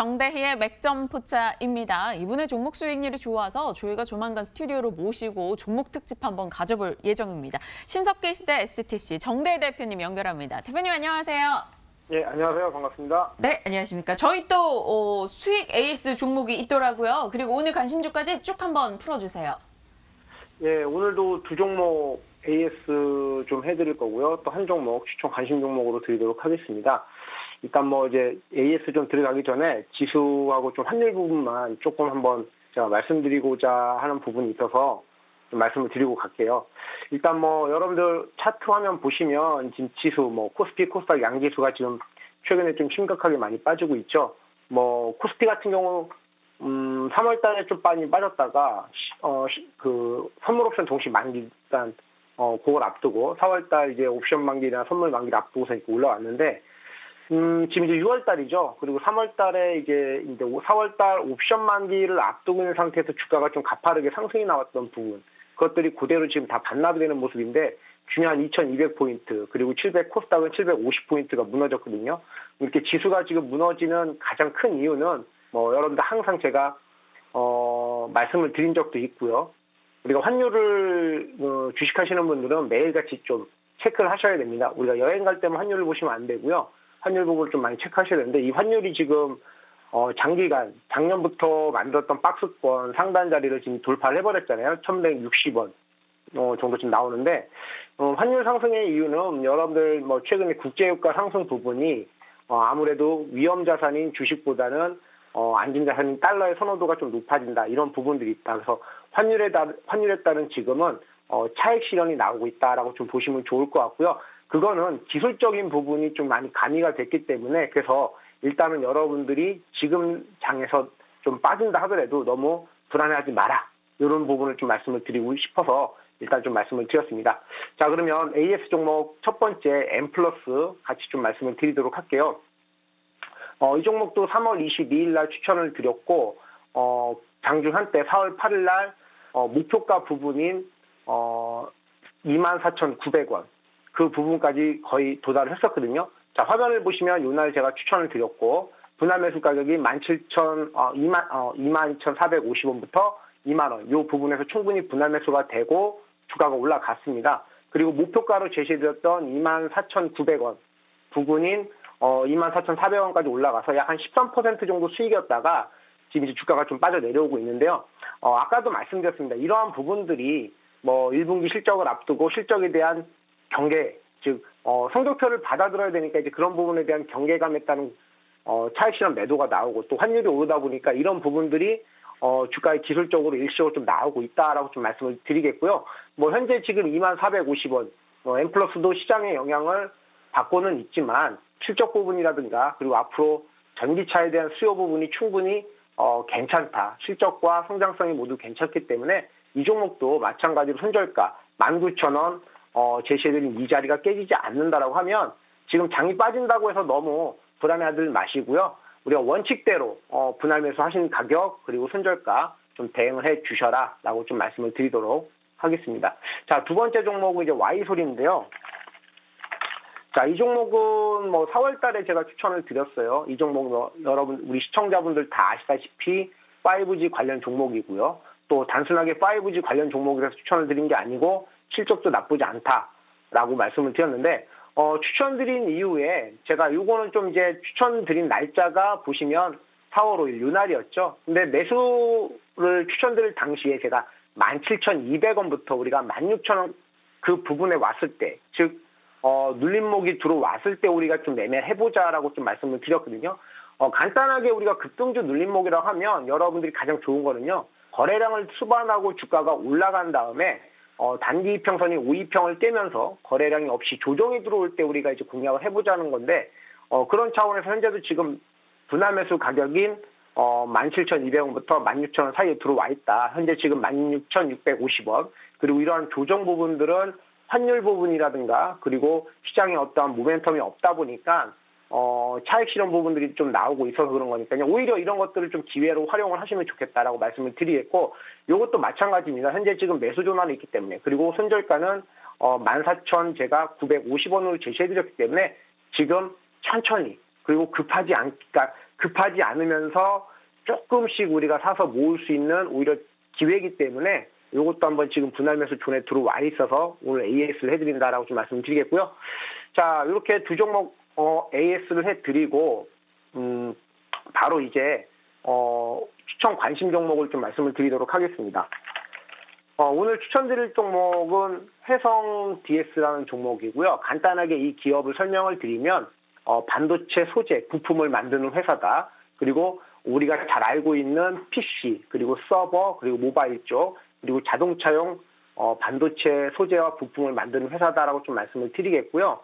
정대희의 맥점 포차입니다. 이분의 종목 수익률이 좋아서 저희가 조만간 스튜디오로 모시고 종목 특집 한번 가져볼 예정입니다. 신석기 시대 STC 정대희 대표님 연결합니다. 대표님 안녕하세요. 예, 안녕하세요. 반갑습니다. 네, 안녕하십니까. 저희 또 수익 AS 종목이 있더라고요. 그리고 오늘 관심주까지 쭉 한번 풀어주세요. 예, 오늘도 두 종목 AS 좀 해드릴 거고요. 또 한 종목 추천 관심 종목으로 드리도록 하겠습니다. 일단 뭐 이제 AS 좀 들어가기 전에 지수하고 좀 환율 부분만 조금 한번 제가 말씀드리고자 하는 부분이 있어서 좀 말씀을 드리고 갈게요. 일단 뭐 여러분들 차트 화면 보시면 지금 지수 뭐 코스피, 코스닥 양지수가 지금 최근에 좀 심각하게 많이 빠지고 있죠. 뭐 코스피 같은 경우 3월 달에 좀 많이 빠졌다가 그 선물 옵션 동시 만기 일단 그걸 앞두고 4월 달 이제 옵션 만기나 선물 만기를 앞두고서 이렇게 올라왔는데 지금 이제 6월 달이죠. 그리고 3월 달에 이제 4월 달 옵션 만기를 앞두고 있는 상태에서 주가가 좀 가파르게 상승이 나왔던 부분, 그것들이 그대로 지금 다 반납이 되는 모습인데 중요한 2200포인트 그리고 코스닥은 750포인트가 무너졌거든요. 이렇게 지수가 지금 무너지는 가장 큰 이유는 뭐 여러분들 항상 제가 말씀을 드린 적도 있고요. 우리가 환율을 주식하시는 분들은 매일같이 좀 체크를 하셔야 됩니다. 우리가 여행 갈 때만 환율을 보시면 안 되고요. 환율 부분을 좀 많이 체크하셔야 되는데 이 환율이 지금 장기간 작년부터 만들었던 박스권 상단 자리를 지금 돌파를 해버렸잖아요. 1160원 정도 지금 나오는데 환율 상승의 이유는 여러분들 뭐 최근에 국제유가 상승 부분이 아무래도 위험 자산인 주식보다는 안전 자산인 달러의 선호도가 좀 높아진다, 이런 부분들이 있다. 그래서 환율에 따른 지금은 차익 실현이 나오고 있다라고 좀 보시면 좋을 것 같고요. 그거는 기술적인 부분이 좀 많이 가미가 됐기 때문에, 그래서 일단은 여러분들이 지금 장에서 좀 빠진다 하더라도 너무 불안해하지 마라, 이런 부분을 좀 말씀을 드리고 싶어서 일단 좀 말씀을 드렸습니다. 자, 그러면 AS 종목 첫 번째 M 플러스 같이 좀 말씀을 드리도록 할게요. 이 종목도 3월 22일 날 추천을 드렸고 장중 한때 4월 8일 날 목표가 부분인 24,900원 그 부분까지 거의 도달을 했었거든요. 자, 화면을 보시면 이날 제가 추천을 드렸고 분할 매수 가격이 22,450원부터 2만원, 이 부분에서 충분히 분할 매수가 되고 주가가 올라갔습니다. 그리고 목표가로 제시드렸던 24,900원 부근인 24,400원까지 올라가서 약 한 13% 정도 수익이었다가 지금 이제 주가가 좀 빠져 내려오고 있는데요. 아까도 말씀드렸습니다. 이러한 부분들이 뭐 1분기 실적을 앞두고 실적에 대한 경계, 즉 성적표를 받아들여야 되니까 이제 그런 부분에 대한 경계감에 따른 차익 실현 매도가 나오고 또 환율이 오르다 보니까 이런 부분들이 주가에 기술적으로 일시적으로 좀 나오고 있다라고 좀 말씀을 드리겠고요. 뭐 현재 지금 24,450원, M 플러스도 시장의 영향을 받고는 있지만 실적 부분이라든가 그리고 앞으로 전기차에 대한 수요 부분이 충분히 괜찮다. 실적과 성장성이 모두 괜찮기 때문에 이 종목도 마찬가지로 손절가 19,000원 제시해드린 이 자리가 깨지지 않는다라고 하면 지금 장이 빠진다고 해서 너무 불안해하지 마시고요. 우리가 원칙대로 분할 매수 하신 가격 그리고 손절가 좀 대응을 해 주셔라라고 좀 말씀을 드리도록 하겠습니다. 자, 두 번째 종목은 이제 Y솔인데요. 자, 이 종목은 뭐 4월 달에 제가 추천을 드렸어요. 이 종목 여러분 우리 시청자분들 다 아시다시피 5G 관련 종목이고요. 또 단순하게 5G 관련 종목이라서 추천을 드린 게 아니고 실적도 나쁘지 않다라고 말씀을 드렸는데 추천드린 이후에 제가 요거는 좀 이제 추천드린 날짜가 보시면 4월 5일 요 날이었죠. 근데 매수를 추천드릴 당시에 제가 17,200원부터 우리가 16,000원 그 부분에 왔을 때, 즉 눌림목이 들어왔을 때 우리가 좀 매매해보자라고 좀 말씀을 드렸거든요. 간단하게 우리가 급등주 눌림목이라고 하면 여러분들이 가장 좋은 거는요, 거래량을 수반하고 주가가 올라간 다음에 단기 이평선이 5이평을 깨면서 거래량이 없이 조정이 들어올 때 우리가 이제 공략을 해보자는 건데 그런 차원에서 현재도 지금 분할 매수 가격인 17,200원부터 16,000원 사이에 들어와 있다. 현재 지금 16,650원. 그리고 이러한 조정 부분들은 환율 부분이라든가 그리고 시장에 어떠한 모멘텀이 없다 보니까 차익 실현 부분들이 좀 나오고 있어서 그런 거니까요. 오히려 이런 것들을 좀 기회로 활용을 하시면 좋겠다라고 말씀을 드리겠고, 이것도 마찬가지입니다. 현재 지금 매수 전환이 있기 때문에, 그리고 손절가는 14,000 제가 950원으로 제시해드렸기 때문에 지금 천천히, 그리고 급하지 않, 그러니까 급하지 않으면서 조금씩 우리가 사서 모을 수 있는 오히려 기회이기 때문에 이것도 한번 지금 분할 매수 존에 들어와 있어서 오늘 AS를 해드린다라고 좀 말씀드리겠고요. 자, 이렇게 두 종목 AS를 해드리고 바로 이제 추천 관심 종목을 좀 말씀을 드리도록 하겠습니다. 오늘 추천드릴 종목은 해성 DS라는 종목이고요. 간단하게 이 기업을 설명을 드리면 반도체 소재, 부품을 만드는 회사다. 그리고 우리가 잘 알고 있는 PC, 그리고 서버, 그리고 모바일 쪽, 그리고 자동차용 반도체 소재와 부품을 만드는 회사다라고 좀 말씀을 드리겠고요.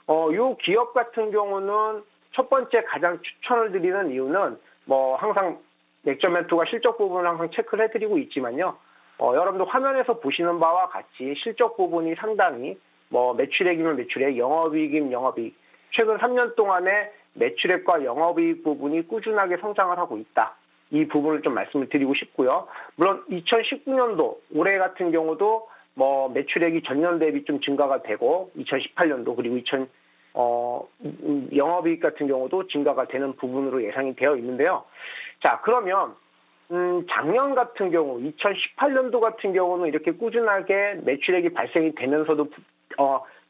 이 기업 같은 경우는 첫 번째 가장 추천을 드리는 이유는 뭐 항상 맥점 멘토가 실적 부분을 항상 체크를 해드리고 있지만요. 여러분들 화면에서 보시는 바와 같이 실적 부분이 상당히 뭐 매출액이면 매출액, 영업이익이면 영업이익, 최근 3년 동안에 매출액과 영업이익 부분이 꾸준하게 성장을 하고 있다. 이 부분을 좀 말씀을 드리고 싶고요. 물론 2019년도 올해 같은 경우도 뭐 매출액이 전년 대비 좀 증가가 되고 2018년도 그리고 영업이익 같은 경우도 증가가 되는 부분으로 예상이 되어 있는데요. 자, 그러면 작년 같은 경우 2018년도 같은 경우는 이렇게 꾸준하게 매출액이 발생이 되면서도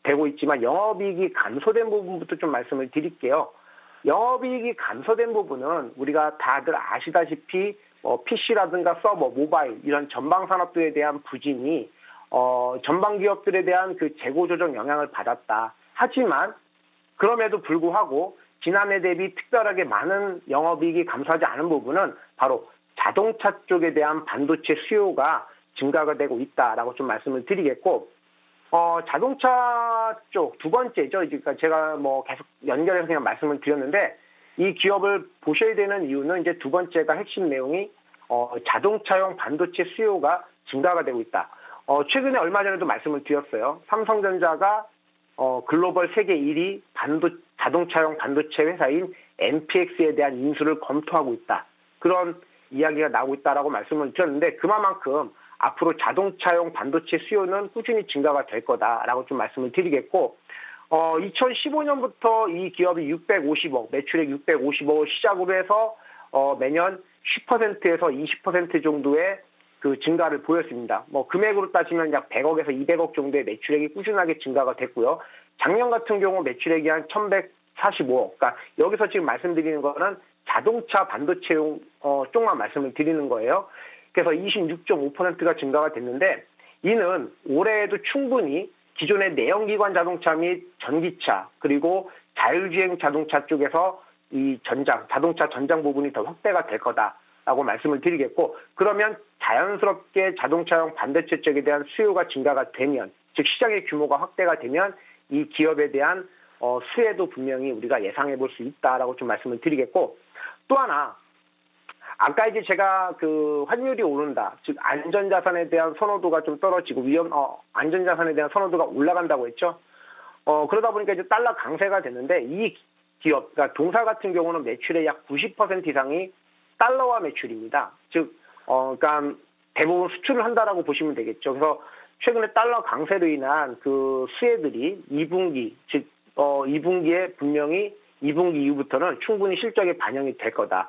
되고 있지만 영업이익이 감소된 부분부터 좀 말씀을 드릴게요. 영업이익이 감소된 부분은 우리가 다들 아시다시피 PC라든가 서버, 모바일 이런 전방 산업들에 대한 부진이 전방 기업들에 대한 그 재고 조정 영향을 받았다. 하지만 그럼에도 불구하고 지난해 대비 특별하게 많은 영업이익이 감소하지 않은 부분은 바로 자동차 쪽에 대한 반도체 수요가 증가가 되고 있다라고 좀 말씀을 드리겠고, 자동차 쪽 두 번째죠. 그러니까 제가 뭐 계속 연결해서 그냥 말씀을 드렸는데 이 기업을 보셔야 되는 이유는 이제 두 번째가 핵심 내용이 자동차용 반도체 수요가 증가가 되고 있다. 최근에 얼마 전에도 말씀을 드렸어요. 삼성전자가 글로벌 세계 1위 자동차용 반도체 회사인 MPX에 대한 인수를 검토하고 있다. 그런 이야기가 나오고 있다라고 말씀을 드렸는데 그만큼 앞으로 자동차용 반도체 수요는 꾸준히 증가가 될 거다라고 좀 말씀을 드리겠고 2015년부터 이 기업이 650억, 매출액 650억을 시작으로 해서 매년 10%에서 20% 정도의 그 증가를 보였습니다. 뭐 금액으로 따지면 약 100억에서 200억 정도의 매출액이 꾸준하게 증가가 됐고요. 작년 같은 경우 매출액이 한 1145억. 그러니까 여기서 지금 말씀드리는 거는 자동차 반도체용 쪽만 말씀을 드리는 거예요. 그래서 26.5%가 증가가 됐는데 이는 올해에도 충분히 기존의 내연기관 자동차 및 전기차 그리고 자율주행 자동차 쪽에서 이 자동차 전장 부분이 더 확대가 될 거다라고 말씀을 드리겠고 그러면 자연스럽게 자동차용 반도체 쪽에 대한 수요가 증가가 되면 즉 시장의 규모가 확대가 되면 이 기업에 대한 수혜도 분명히 우리가 예상해 볼 수 있다라고 좀 말씀을 드리겠고 또 하나 아까 이제 제가 그 환율이 오른다, 즉 안전자산에 대한 선호도가 좀 떨어지고 안전자산에 대한 선호도가 올라간다고 했죠. 그러다 보니까 이제 달러 강세가 됐는데 이 기업, 그러니까 동사 같은 경우는 매출의 약 90% 이상이 달러화 매출입니다. 즉, 그러니까 대부분 수출을 한다라고 보시면 되겠죠. 그래서 최근에 달러 강세로 인한 그 수혜들이 2분기, 즉 2분기에 분명히 2분기 이후부터는 충분히 실적에 반영이 될 거다.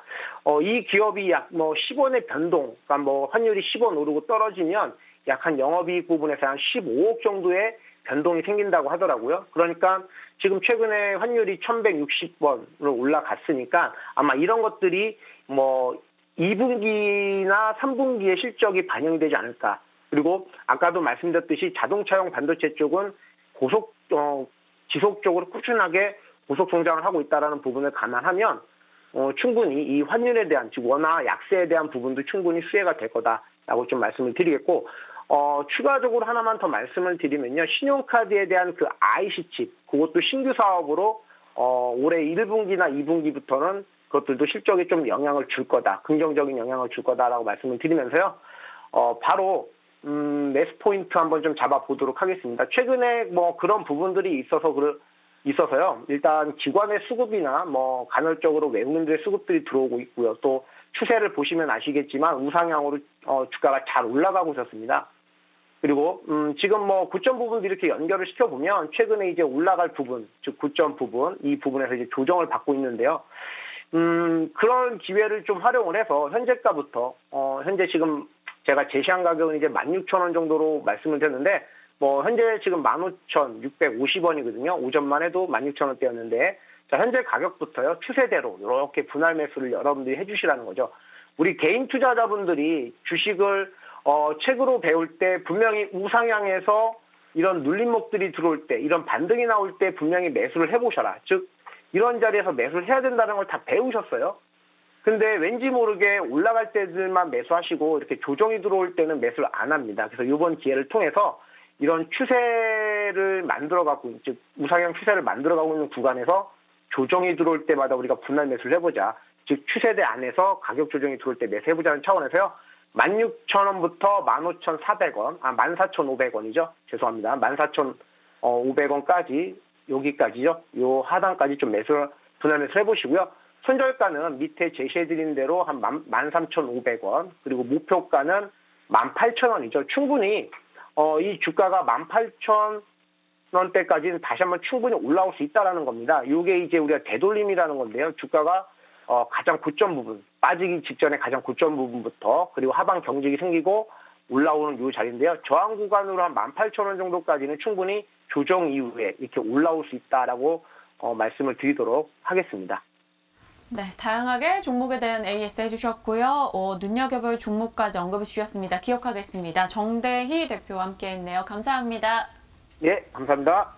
이 기업이 약 10원의 변동, 그러니까 환율이 10원 오르고 떨어지면 약 한 영업이익 부분에서 한 15억 정도의 변동이 생긴다고 하더라고요. 그러니까 지금 최근에 환율이 1160원으로 올라갔으니까 아마 이런 것들이 2분기나 3분기의 실적이 반영이 되지 않을까. 그리고 아까도 말씀드렸듯이 자동차용 반도체 쪽은 지속적으로 꾸준하게 고속 성장을 하고 있다는 부분을 감안하면 충분히 이 환율에 대한 즉 원화 약세에 대한 부분도 충분히 수혜가 될 거다라고 좀 말씀을 드리겠고 추가적으로 하나만 더 말씀을 드리면요. 신용카드에 대한 그 IC 칩 그것도 신규 사업으로 올해 1분기나 2분기부터는 그것들도 실적에 좀 영향을 줄 거다. 긍정적인 영향을 줄 거다라고 말씀을 드리면서요. 바로 매수 포인트 한번 좀 잡아보도록 하겠습니다. 최근에 그런 부분들이 있어서요. 일단 기관의 수급이나 간헐적으로 외국인들의 수급들이 들어오고 있고요. 또 추세를 보시면 아시겠지만 우상향으로 주가가 잘 올라가고 있었습니다. 그리고 지금 고점 부분도 이렇게 연결을 시켜보면 최근에 이제 올라갈 부분, 즉 고점 부분, 이 부분에서 이제 조정을 받고 있는데요. 그런 기회를 좀 활용을 해서 현재가부터 현재 지금 제가 제시한 가격은 이제 16,000원 정도로 말씀을 드렸는데 뭐 현재 지금 15,650원이거든요. 오전만 해도 16,000원대였는데 자 현재 가격부터요 추세대로 이렇게 분할 매수를 여러분들이 해주시라는 거죠. 우리 개인 투자자분들이 주식을 책으로 배울 때 분명히 우상향에서 이런 눌림목들이 들어올 때 이런 반등이 나올 때 분명히 매수를 해보셔라. 즉 이런 자리에서 매수를 해야 된다는 걸 다 배우셨어요. 근데 왠지 모르게 올라갈 때들만 매수하시고 이렇게 조정이 들어올 때는 매수를 안 합니다. 그래서 이번 기회를 통해서 이런 추세를 만들어가고 즉 우상향 추세를 만들어가고 있는 구간에서 조정이 들어올 때마다 우리가 분할 매수를 해보자. 즉 추세대 안에서 가격 조정이 들어올 때 매수해보자는 차원에서요. 16,000원부터 15,400원, 14,500원이죠. 죄송합니다. 14,500원까지 여기까지죠. 요 하단까지 좀 분할 매수를 해보시고요. 손절가는 밑에 제시해드린 대로 한 13,500원 그리고 목표가는 18,000원이죠. 충분히 이 주가가 18,000원대까지는 다시 한번 충분히 올라올 수 있다라는 겁니다. 이게 이제 우리가 되돌림이라는 건데요. 주가가 가장 고점 부분, 빠지기 직전에 가장 고점 부분부터 그리고 하방 경직이 생기고 올라오는 이 자리인데요. 저항 구간으로 한 18,000원 정도까지는 충분히 조정 이후에 이렇게 올라올 수 있다라고 말씀을 드리도록 하겠습니다. 네, 다양하게 종목에 대한 AS 해주셨고요. 눈여겨볼 종목까지 언급해 주셨습니다. 기억하겠습니다. 정대희 대표와 함께했네요. 감사합니다. 예, 감사합니다.